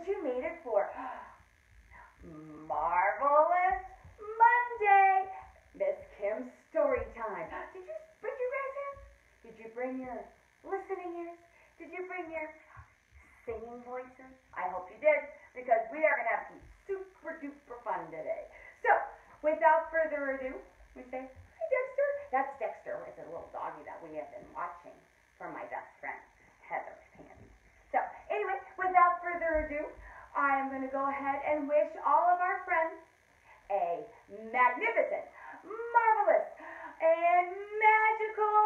that you made it for Marvelous Monday, Miss Kim's story time. Did you bring your hands? Did you bring your listening ears? Did you bring your singing voices? I hope you did, because we are going to have some super duper fun today. So, without further ado, we say, hi Dexter. That's Dexter. It's a little doggy that we have been watching from my best friend, Heather Pan. So, anyway, without further ado, I am going to go ahead and wish all of our friends a magnificent, marvelous, and magical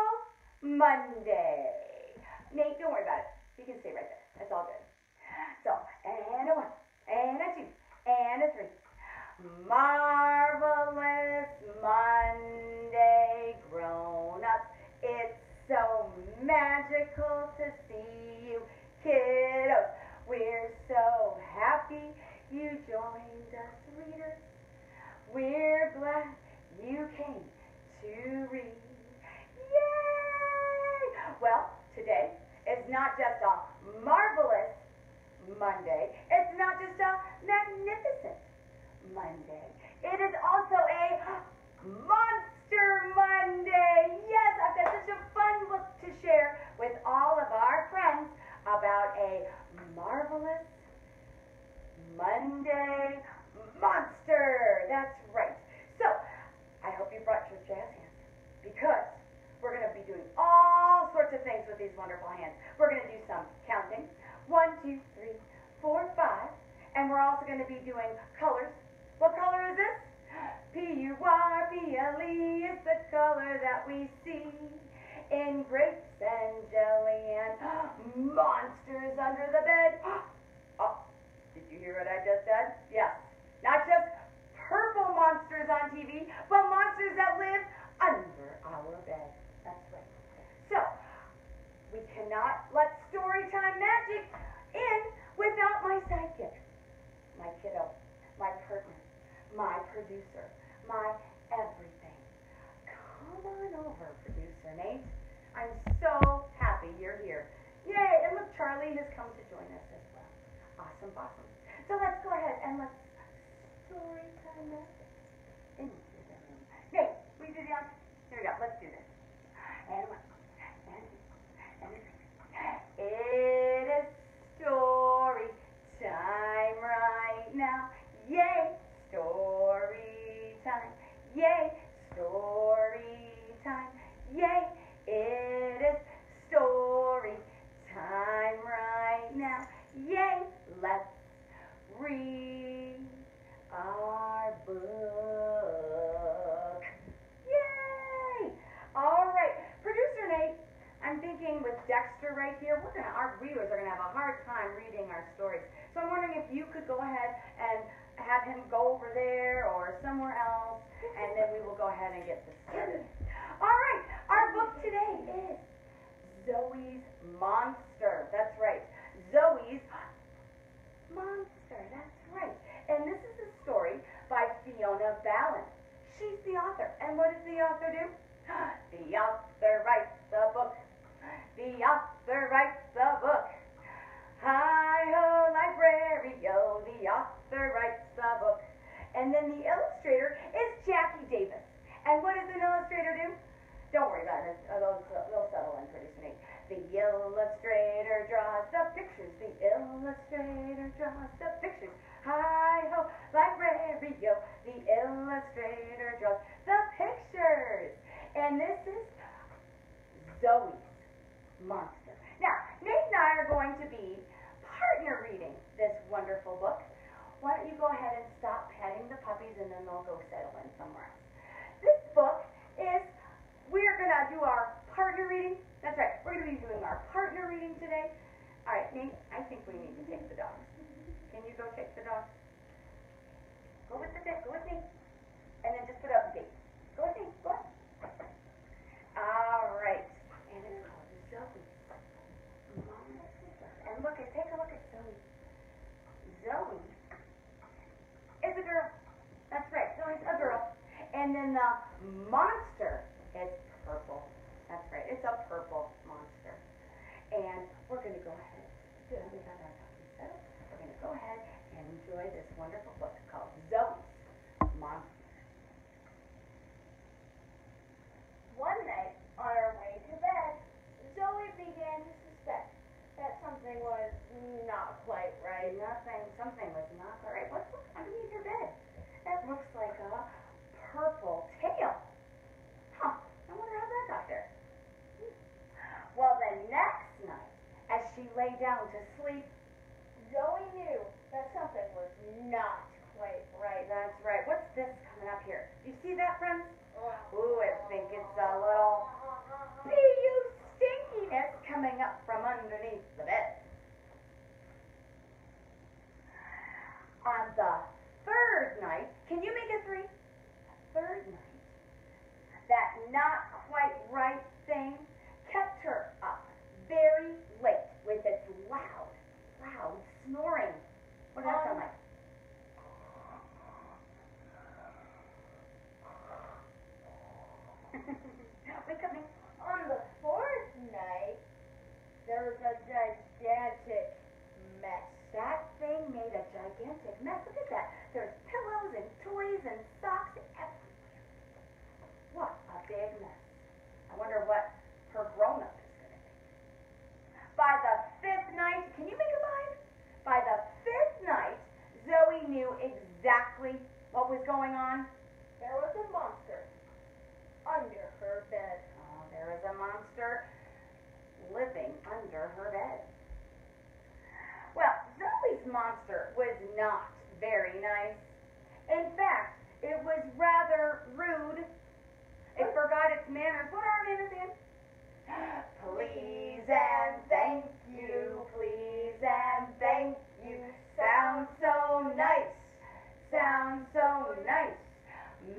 Monday. Nate, don't worry about it. You can stay right there. It's all good. So, and a 1, and a 2, and a 3. Marvelous Monday, grown-ups. It's so magical to see you, kiddos. We're so happy you joined us, readers. We're glad you came to read. Yay! Well, today is not just a marvelous Monday. It's not just a magnificent Monday. It is also a Monster Monday. Yes, I've got such a fun book to share with all of our friends about a marvelous Monday monster. That's right. So, I hope you brought your jazz hands, because we're going to be doing all sorts of things with these wonderful hands. We're going to do some counting. 1, 2, 3, 4, 5. And we're also going to be doing colors. What color is this? P-U-R-P-L-E is the color that we see in grapes and jelly and monsters under the bed. Oh, did you hear what I just said? Yes. Not just purple monsters on TV, but monsters that live under our bed. That's right. So, we cannot let Storytime Magic in without my sidekick, my kiddo, my partner, my producer, my everything. Come on over, producer Nate. I'm so happy you're here. Yay! And look, Charlie has come to join us as well. Awesome, awesome. So let's go ahead and let's Storytime Magic into the room. Nate, will you do the honors? Here we go. Let's do this. And 1, and 2, and 3. It is story time right now. Yay! Story time. Yay! Story time. Yay! It is story time right now. Yay! Let's read our book. Yay! All right, producer Nate, I'm thinking with Dexter right here, our readers are gonna have a hard time reading our stories. So I'm wondering if you could go ahead and have him go over there or somewhere else, and then we will go ahead and get this started. All right, our book today is Zoe's Monster. That's right, Zoe's Monster. That's right. And this is a story by Fiona Balan. She's the author. And what does the author do? The author writes the book. The author writes the book. Hi-ho, library-o, the author writes the book. And then the illustrator is Jackie Davis. And what does an illustrator do? Don't worry about it. They'll settle in pretty soon. The illustrator draws the pictures. The illustrator draws the pictures. Hi-ho, library-o, the illustrator draws the pictures. And this is Zoe's Monster. Now, Nate and I are going to be partner reading this wonderful book. Why don't you go ahead and stop petting the puppies, and then they'll go settle in somewhere else. This book is, we're going to do our partner reading. That's right, we're going to be doing our partner reading today. All right, Nate, I think we need to take the dogs. Can you go take the dogs? Go with me. And then just put up the gate. Go with me, go on. All right, and it's called Zoe's Monster. And look, take a look at Zoe. Zoe is a girl. That's right, Zoe's a girl. And then the monster is purple. That's right, it's a purple monster. And we're going to go ahead. We got our puppy settled. We're going to go ahead right? Something was not quite right. What's underneath your bed? That looks like a purple tail. Huh, I wonder how that got there. Well, the next night, as she lay down to sleep, Zoe knew that something was not quite right. that's right. What's this coming up here? You see that, friends? Oh. Ooh, I think it's a little pee-you stinkiness coming up from underneath the bed. On the third night, can you make it 3? Third night, that not quite right thing kept her up very late with its loud snoring. What does that sound like? Wake up, Nick. On the fourth night, there was a gigantic mess. That thing made a gigantic mess. Look at that. There's pillows and toys and socks everywhere. What a big mess. I wonder what her grown-up is going to think. By the 5th night, can you make a mind? By the 5th night, Zoe knew exactly what was going on. There was a monster under her bed. Oh, there is a monster living under her bed. Well, Zoe's monster was not very nice. In fact, it was rather rude. It forgot its manners. What are our manners again? Please and thank you, please and thank you. Sounds so nice, sounds so nice.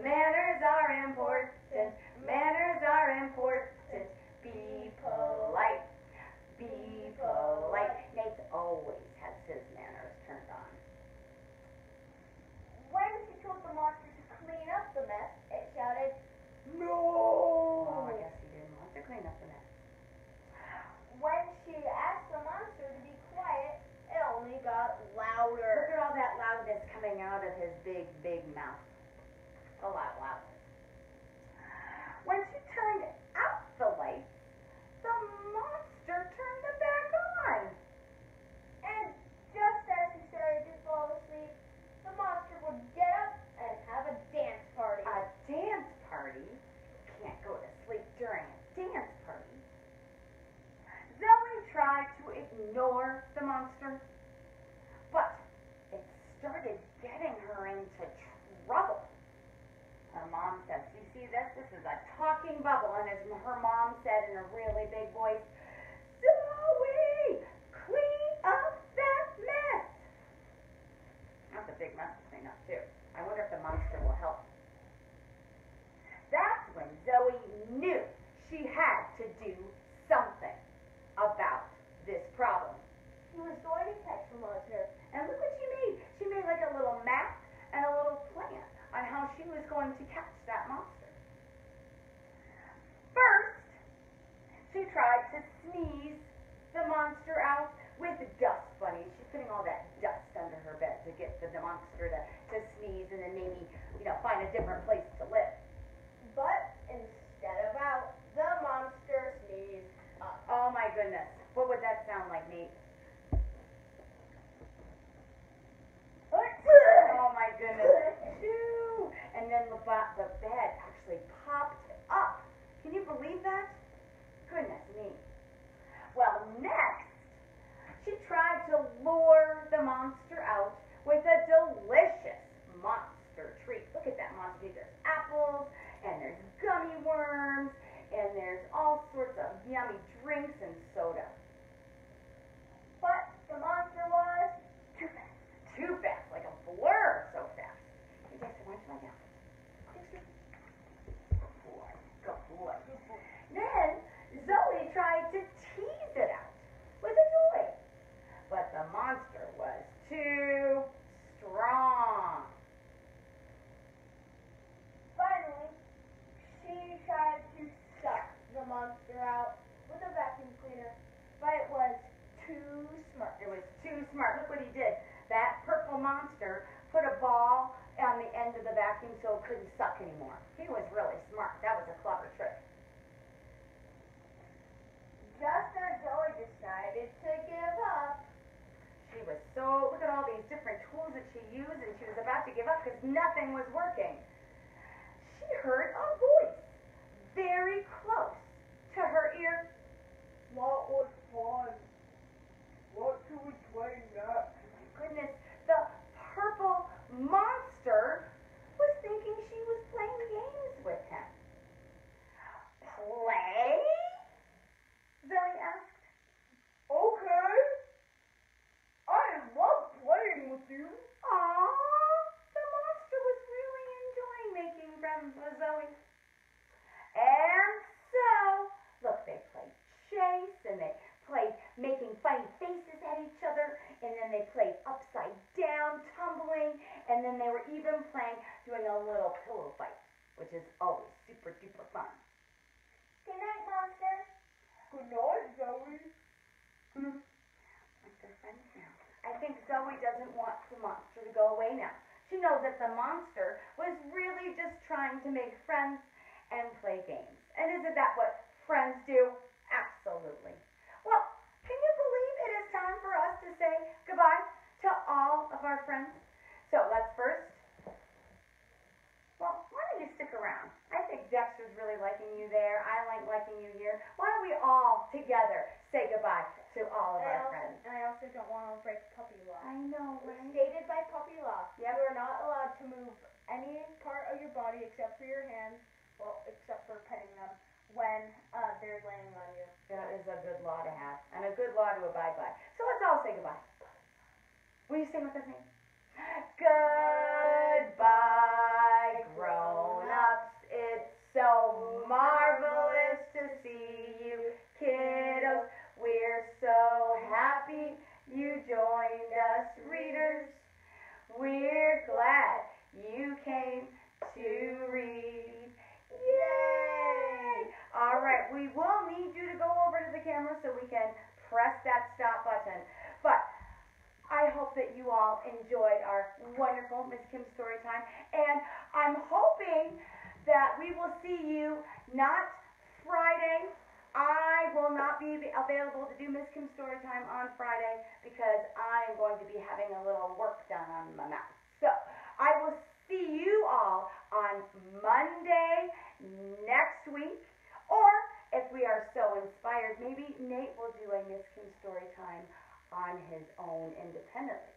Manners are important, manners are important. Be polite, be polite. Nate always has his manners turned on. When she told the monster to clean up the mess, it shouted, "No!" Oh, I guess he didn't want to clean up the mess. When she asked the monster to be quiet, it only got Look louder. at all that loudness coming out of his big mouth. A lot of loudness. When she turned out the lights, the monster turned them back on. And just as she started to fall asleep, the monster would get up and have a dance party. A dance party? Can't go to sleep during a dance party. Zoe tried to ignore the monster, but it started getting her into trouble. Her mom said, "You see this? This is a talking bubble." And as her mom said in a really big voice, "Zoe, clean up that mess." That's a big mess to clean up too. I wonder if the monster will help. That's when Zoe knew she had to do something about this problem. She was going to catch the monster. And look what she made. She made like a little map and a little plan on how she was going to catch that monster. First, she tried to sneeze the monster out with dust bunnies. She's putting all that dust under her bed to get the monster to sneeze and then maybe, find a different place to live. But instead of out, the monster sneezed up. Oh my goodness. What would that sound like, Nate? Oh my goodness. Achoo. And then the bed actually popped up. Can you believe that? Goodness me. Well, next, she tried to lure the monster out with a delicious monster treat. Look at that monster treat. There's apples, and there's gummy worms, and there's all sorts of yummy drinks and soda. But the monster was too fast. Too fast, like a blur, so fast. Hey, Dexter, why don't you lie down? Dexter. Good boy. Good boy. Then Zoe tried to tease it out with a toy. But the monster was too strong. Finally, she tried to suck the monster out with a vacuum cleaner, but it was too smart. It was too smart. Look what he did. That purple monster put a ball on the end of the vacuum so it couldn't suck anymore. He was really smart. That was a clever trick. Just as Zoe decided to give up, She was so look at all these different tools that she used, and she was about to give up because nothing was working. She heard a voice very close to her ear. That was fun. What should we play next? Goodness, the purple monster was thinking she was playing games with him. Play? Zoe asked. Okay. I love playing with you. Aww, the monster was really enjoying making friends with Zoe. And so, look, they played chase, and they played making funny faces at each other, and then they played upside down, tumbling, and then they were even playing doing a little pillow fight, which is always super duper fun. Good night, monster. Good night, Zoe. Like they're friends now. I think Zoe doesn't want the monster to go away now. She knows that the monster was really just trying to make friends and play games. And isn't that what friends do? Absolutely. Well, can you believe it is time for us to say goodbye to all of our friends? So let's first, well, why don't you stick around? I think Dexter's really liking you there. I like liking you here. Why don't we all together say goodbye to all of our friends? And I also don't want to break puppy law. I know, right? Stated by puppy law, Yep. you are not allowed to move any part of your body except for your hands, well, except for petting them, when they're laying on you. That is a good law to have, and a good law to abide by. So let's all say goodbye. Will you sing with us, Nate? Goodbye, grown-ups. It's so marvelous to see you, kiddos. We're so happy you joined us, readers. We're glad you came to read. Yay! All right, we will need you to go over to the camera so we can press that stop button. But I hope that you all enjoyed our wonderful Miss Kim story time, and I'm hoping that we will see you not Friday. I will not be available to do Miss Kim story time on Friday because I am going to be having a little work done on my mouth. So I will see you all on Monday next week, or if we are so inspired, maybe Nate will do a Miss Kim story time on his own independently,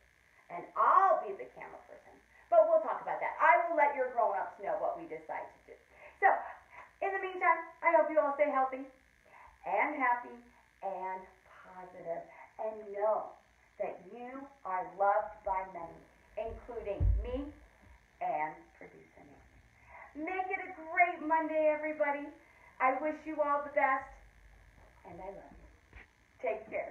and I'll be the camera person. But we'll talk about that. I will let your grown-ups know what we decide to do. So, in the meantime, I hope you all stay healthy and happy and positive, and know that you are loved by many, including me and producer Nate. Make it a great Monday, everybody. I wish you all the best, and I love you. Take care.